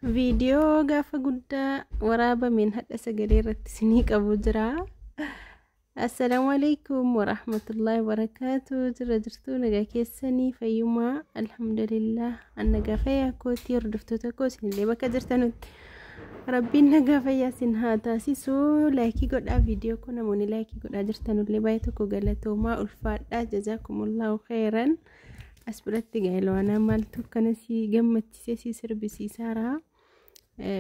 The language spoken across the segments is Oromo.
Viidiyoo gaafa guddaa waraabameen hadha sagalee irratti isinii qabu jira. Assalaamu alaykum warahmatullahi wabarakaatuh. Jirra jirtuu nagaa keessanii fayyumaa alhamdulillah. An nagaa fayyaa kootii hordoftoota koo isinillee bakka jirtanutti rabbiin nagaa fayyaa isin haa taasisu. Laayikii godhaa viidiyoo kun namoonni laayikii godhaa jirtanullee baay'ee tokko galatoomaa ulfaadhaa jazaakumullahu khairan. As biratti gaa'elawaanaa maaltu akkanasii gammachiisee si sirbisiisaara.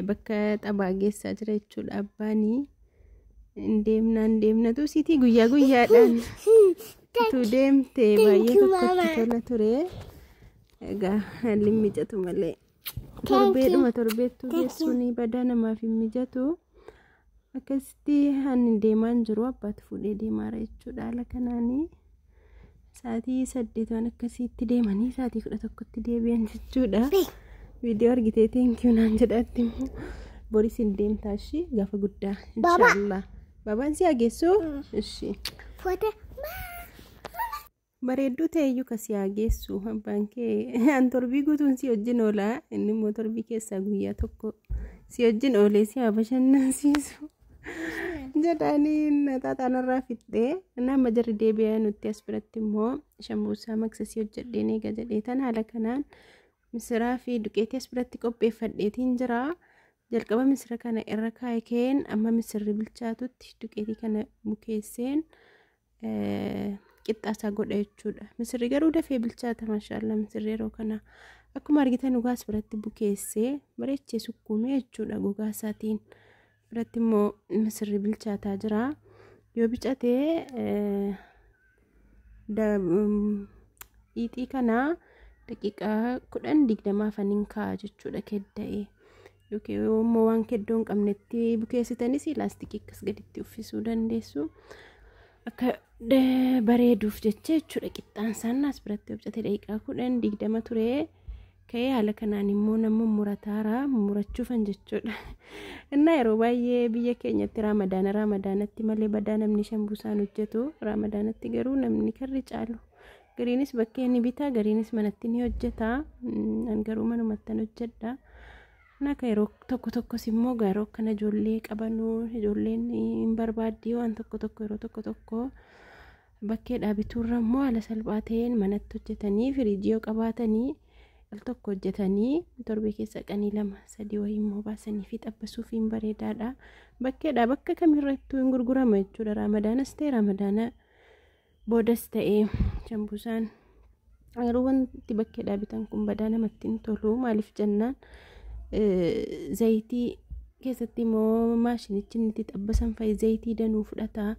Bakka xabaa geessaa jira jechuudha abbaanii. Deemnatu sitii guyyaa guyyaadhaan tu deemte baay'ee tokkotti tola ture. Egaa haalli mijatu malee torbeedhuma torbeettuu geessuun badaa namaaf hin mijatu. Akkasitti ani deemaan jiru abbaatu fuudhee deemaara jechuudha. Haala kanaanii sa'aatii 8 akkasitti deemanii sa'aatii 11tti deebi'an jechuudha. Viidiyoo argitee thank-you naan jedhatti boris hin deemtaashi gaafa guddaa inshallah. Babaan si ageessu ishi bareedduu ta'eyyuu ka si ageessu abbaan kee an torbii guutuun si wajjin oolaa inni immoo torbii keessaa guyyaa tokko si wajjin oolee si haa bashannansiisu jedhanii xaaxaanarraa fixxee nama jarri deebi'aa nutti as biratti immoo shambuusaa maksasii hojjedheen eega jedhee tan haala kanaan misiraa fi duqeetii as biratti qopheeffadheetiin jira. Jalqaba misira kana irra kaayeen amma misirri bilchaatutti duqeetii kana bukeesseen qixxaasaa godha jechuudha. Misirri garuu dafee bilchaata maashaallah misirri yeroo kana akkuma argitan dhugaas biratti bukeessee bareechee sukkuumee jechuudha gogaa isaatiin. Biratti immoo misirri bilchaataa jira. Yoo bicatee ixii kana daqiiqaa 10-20 afaniin kaa'a jechuudha kedda'ee. Yookiin immoo waan keddoo hin qabnetti bukeessitanis laastikii akkas gaditti uffisuu dandeessu. Akka bareeduuf jecha jechuudha qixxaan isaan as biratti hojjete daqiiqaa 10-20 ture. Ka'ee haala kanaan immoo nama murataara murachuufan jechuudha. Innaa yeroo baay'ee biyya keenyatti ramadaanatti malee badaa namni shambuusaan hojjetu. Ramadaanatti garuu namni karri caalu. Gariinis bakkee ni bitaa gariinis manatti ni hojjeta. An garuu manumatti hojjedha. Naka yeroo tokkos immoo garuu kana ijoollee qabanuu ijoolleen hin barbaaddi waan tokko yeroo tokko bakkee dhaabituurra immoo haala salphaa ta'een manatti hojjetanii firiijii yoo qabaatanii al tokko hojjetanii torbee keessa qanii 2-3 wayii immoo baasanii fi xabbasuuf hin bareedaadha. Bakkeedha bakka kamirrattuu hin gurgurama jechuudha. Ramadaanas ta'e ramadaana boodas ta'e shambuusaan garuu wanti bakkee dhaabitan kun badaa namatti hin tolu maaliif jennaan zayitii keessatti immoo maashinichi itti xabbasan fa'i zayitii danuu fudhata.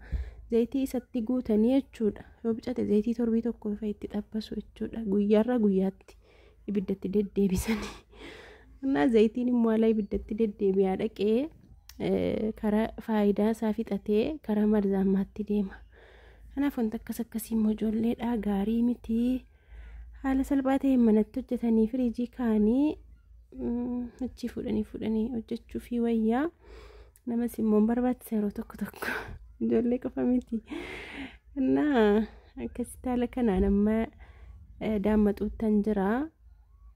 Zayitii isatti guutanii jechuudha. Yoo bicate zayitii torbii tokko fa'i itti xabbasu jechuudha. Guyyaarra guyyaatti ibiddatti deddeebisanii. Innaa zayitiin immoo haala ibiddatti deddeebi'aa dhaqee karaa faayidaa isaa fixatee karaa marzaammaatti deema. Kanaaf wanta akkasii immoo ijoolleedhaa gaarii miti. Haala salphaa ta'een manatti hojjetanii firiijii kaanii achi fuudhanii hojjechuu fi wayyaa namas immoo barbaachisa yeroo tokko ijoollee qofa miti. Innaa akkasitti haala kanaan amma daammaxuuttan jira.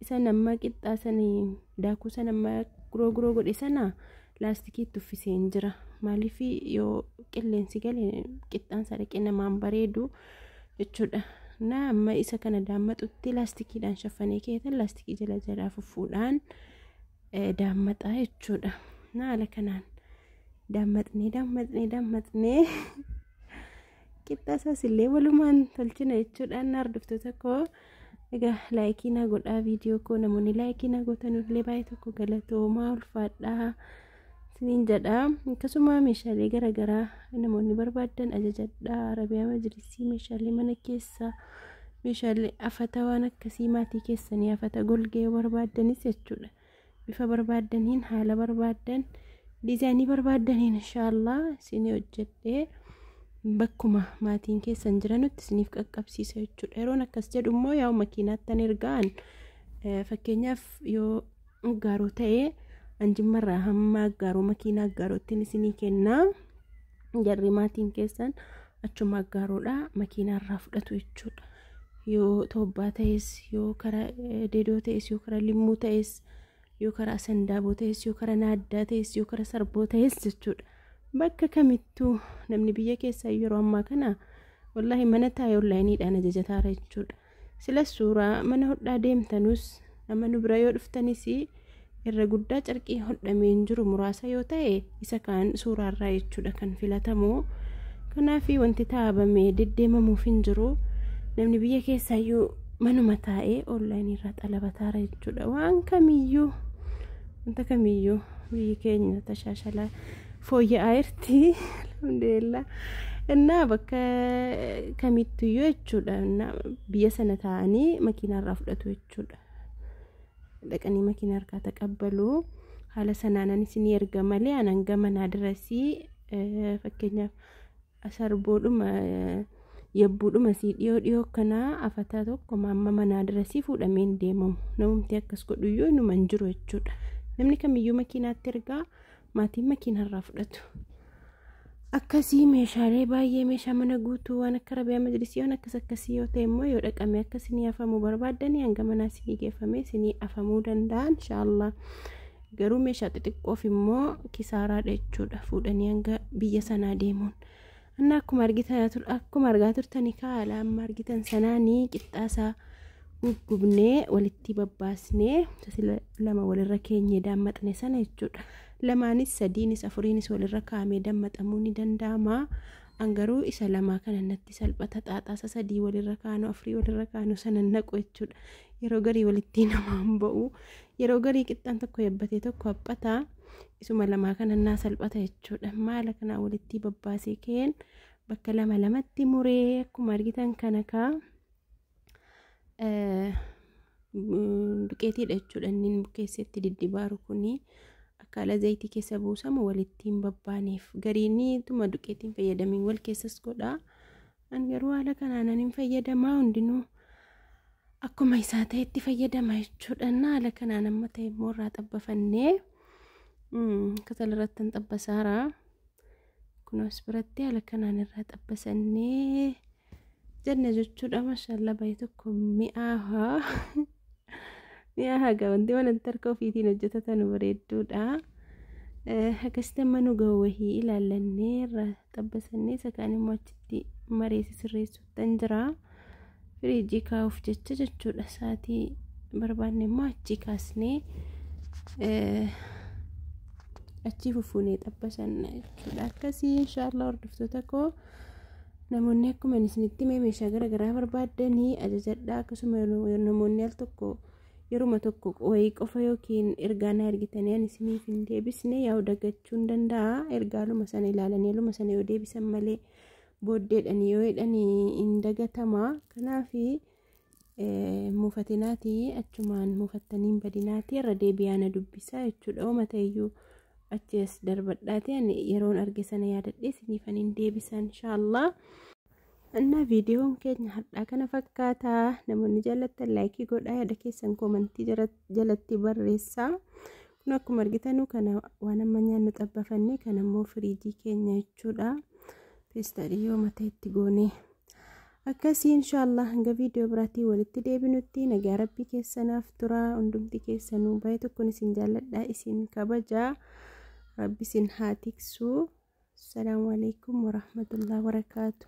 Isa nama qixxaasanii daakuu sana amma guroo godhe sana laastikiitti uffiseen jira. Maaliif yoo qilleensi galee qixxaansa dhaqee namaan bareedu jechuudha. Naa amma isa kana daammaxutti laastikiidhaan shaffanee keetan laastikii jala fuffuudhaan daammaxaa jechuudha. Naa haala kanaan daammatnee qixxaasaas illee walumaan tolchina jechuudha. Naa hordoftoota koo egaa laayikii na godhaa viidiyoo koo namoonni laayikii na gootanullee baay'ee tokko galatoomaa ulfaadhaa siniin jedha. Akkasuma meeshaalee garaagaraa namoonni barbaadan ajajadhaa. Arabiyaa majlisii meeshaalee mana keessaa meeshaalee afata waan akkasii maatii keessanii afata golgee barbaadanis jechuudha. Bifa barbaadaniin haala barbaadan diizaayinii barbaadaniin inshallah isinii hojjedhee bakkuma maatiin keessan jiranutti isiniif qaqqabsiisa jechuudha. Yeroon akkas jedhu immoo yaa makiinaattan ergaan fakkeenyaaf yoo gaaroo ta'ee anjimmarraa hamma gaaroo makiinaa gaarootiin isinii kennaa. Jarri maatiin keessan achuma gaaroodhaa makiinaarraa fudhatu jechuudha. Yoo tobbaa ta'es yoo karaa deedoo ta'es yoo karaa limmuu ta'es yoo karaa sandaaboo ta'es yoo karaa naaddaa ta'es yoo karaa sarboo ta'es jechuudha. Bakka kamittuu namni biyya keessaa yeroo ammaa kana wallahi mana taa'ee onlaayiniidhaan ajajataara jechuudha. Silas suuraa mana hodhaa deemtanus nama nu bira yoo dhuftanis irra guddaa carqii hodhamee hin jiru muraasa yoo ta'e isa kaan suuraarraa jechuudha kan filatamu. Kanaaf wanti taabamee deddeemamuuf hin jiru. Namni biyya keessaa iyyuu manuma taa'ee onlaayiniirraa xalabataara jechuudha. Waan kamiyyuu wanta kamiyyuu biyyi keenya tashaashala fooyya'aa jirti alhamdulillah. Innaa bakka kamittuu jechuudha biyya sana taa'anii makiinaarraa fudhatu jechuudha. Dhaqanii makiina harkaa taqabbalu haala sanaan isin erga malee anan gama naadirasii fakkeenyaaf asarboodhuma yabbuudhuma si dhiyoo kana afataa tokko mamma manaadirasii fuudhameen deemamu namumti akkas godhuyyuu inuma hin jiru jechuudha. Namni kamiyyuu makiinaatti ergaa maatiin makiinarraa fudhatu. Akkasii meeshaalee baay'ee meeshaa mana guutuu waan akka rabiyaa majlisii waan akkasii yoo ta'e immoo yoo dhaqame akkasii afamuu barbaadanii hanga manaa isinii geeffamee isinii afamuu danda'an inshallah. Garuu meeshaa xixiqqoof immoo kisaaraadha jechuudha fuudhanii hanga biyya sanaa deemuun. Anna akkuma argaa turtanii kaala amma argitan sanaanii qixxaasaa gugubnee walitti babbaasnee lama walirra keenyee daammaxne sana jechuudha. Lamaanis sadiinis afuriinis walirra kaa'amee dammaxamuu ni danda'ama. Angaruu isa lamaa kana natti salphata xaaxaasa sadii walirra kaanu afurii walirra kaanu sana naqu jechuudha. Yeroo garii walitti namaan ba'u yeroo garii qixxaan tokko yabbatee tokko haphata isuma lamaa kana naa salphata jechuudha. Maala kana walitti babbaasee keen bakka lamatti muree akkuma argitan kana duqeetiidha jechuudha. Inni bukeessetti diddibaaru kuni akkaala zayitii keessa buusamu walittiin babbaaneef gariini tuma duqeetiin fayyadamiin wal keessas godha. An garuu haala kanaan hin fayyadamaa hundinuu akkuma isaa ta'etti fayyadama jechuudha. Haala kanaan amma ta'e immoo irraa xabbafannee kasalarratti xabbasaara kunis biratti haala kanaan irraa xabbasannee janna jechuudha. Maashaallah baay'ee tokko mi'aaha mi'aaha wanti waan tarka ofiitiin hojjetatan bareedduudha. Akkasitti amma nu gawwahii ilaalannee irraa xabbasannee isa kaan immoo achitti mareesi sirreessuutan jira. Firiijii kaa'uuf jechuudha. Saatii barbaanne immoo achi kaasnee achi fufuunee xabbasanna jechuudha. Akkasii inshallah hordoftoota koo namoonni akkuma isinitti meeshaa garaagaraa barbaadanii ajajadhaa. Akkasuma namoonni al tokko yeruma tokko wayii qofa yookiin ergaana argitanii isiniif hin deebisne yaa'u dagachuu hin danda'a. Ergaaluma sana ilaalanii luma sana yoo deebisan malee booddeedhanii yoo jedhanii hin dagatama. Kanaaf muufatinaati achumaan muufattaniin badinaati irra deebi'aana dubbisaa jechuudha. Ooma ta'eyyuu achi as darbadhaati yeroon arge sana yaadadhee isiniifan hin deebisan inshallah. Anna viidiyoon keenya har'aa kana fakkaata. Namoonni jaallattan laayikii godhaa, yaada keessan koomentii jalatti barreessaa. Kun akkuma argitanu kana waan amma nyaannu xabbafannee kan ammoo firiijii keenya jechuudha. Feestaalii yoo mataatti goone akkasii inshallah hanga viidiyoo biraatii walitti deebinutti nagaa rabbii keessanaaf tura. Hundumti keessanuu baay'ee tokkoon isin jaalladhaa, isin kabajaa. Rabbi isin haa tiksu. Assalaamu alaykum warahmatullahi wabarakaatuh.